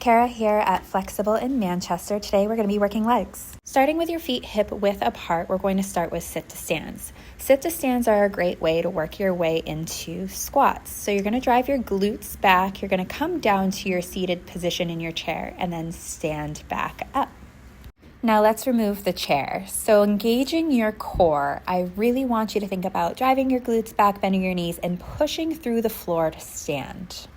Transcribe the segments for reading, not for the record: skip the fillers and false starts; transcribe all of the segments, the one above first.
Cara here at Flexible in Manchester. Today we're going to be working legs. Starting with your feet hip width apart, we're going to start with sit to stands. Sit to stands are a great way to work your way into squats. So you're going to drive your glutes back, you're going to come down to your seated position in your chair, and then stand back up. Now let's remove the chair. So engaging your core, I really want you to think about driving your glutes back, bending your knees, and pushing through the floor to stand.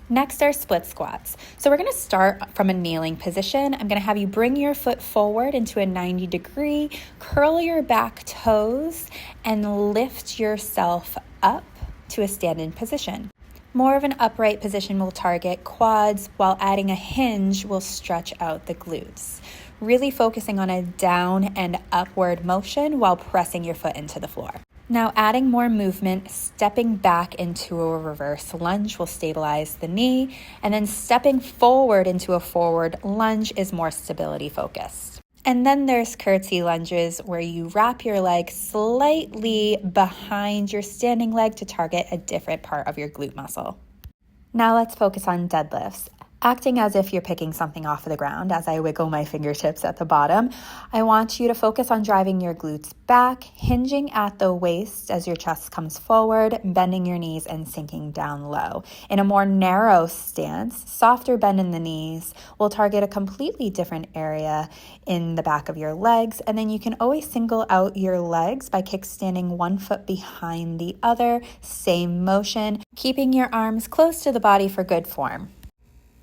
Next are split squats. So we're going to start from a kneeling position. I'm going to have you bring your foot forward into a 90 degree, curl your back toes, and lift yourself up to a stand-in position. More of an upright position will target quads, while adding a hinge will stretch out the glutes. Really focusing on a down and upward motion while pressing your foot into the floor. Now adding more movement, stepping back into a reverse lunge will stabilize the knee, and then stepping forward into a forward lunge is more stability focused. And then there's curtsy lunges where you wrap your leg slightly behind your standing leg to target a different part of your glute muscle. Now let's focus on deadlifts. Acting as if you're picking something off of the ground as I wiggle my fingertips at the bottom, I want you to focus on driving your glutes back, hinging at the waist as your chest comes forward, bending your knees and sinking down low. In a more narrow stance, softer bend in the knees will target a completely different area in the back of your legs, and then you can always single out your legs by kickstanding one foot behind the other, same motion, keeping your arms close to the body for good form.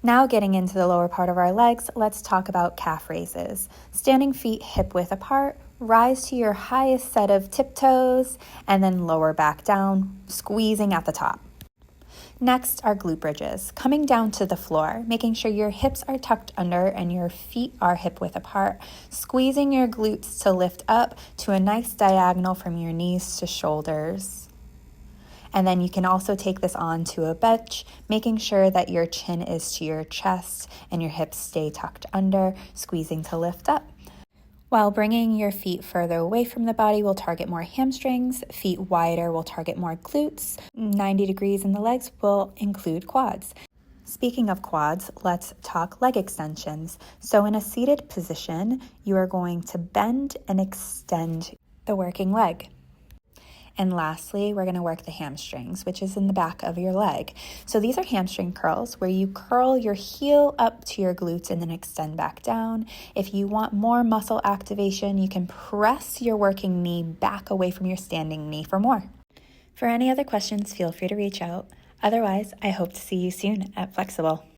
Now getting into the lower part of our legs, let's talk about calf raises. Standing feet hip width apart, rise to your highest set of tiptoes, and then lower back down, squeezing at the top. Next are glute bridges, coming down to the floor, making sure your hips are tucked under and your feet are hip width apart, squeezing your glutes to lift up to a nice diagonal from your knees to shoulders. And then you can also take this on to a bench, making sure that your chin is to your chest and your hips stay tucked under, squeezing to lift up. While bringing your feet further away from the body will target more hamstrings, feet wider will target more glutes, 90 degrees in the legs will include quads. Speaking of quads, let's talk leg extensions. So in a seated position, you are going to bend and extend the working leg. And lastly, we're going to work the hamstrings, which is in the back of your leg. So these are hamstring curls where you curl your heel up to your glutes and then extend back down. If you want more muscle activation, you can press your working knee back away from your standing knee for more. For any other questions, feel free to reach out. Otherwise, I hope to see you soon at Flexible.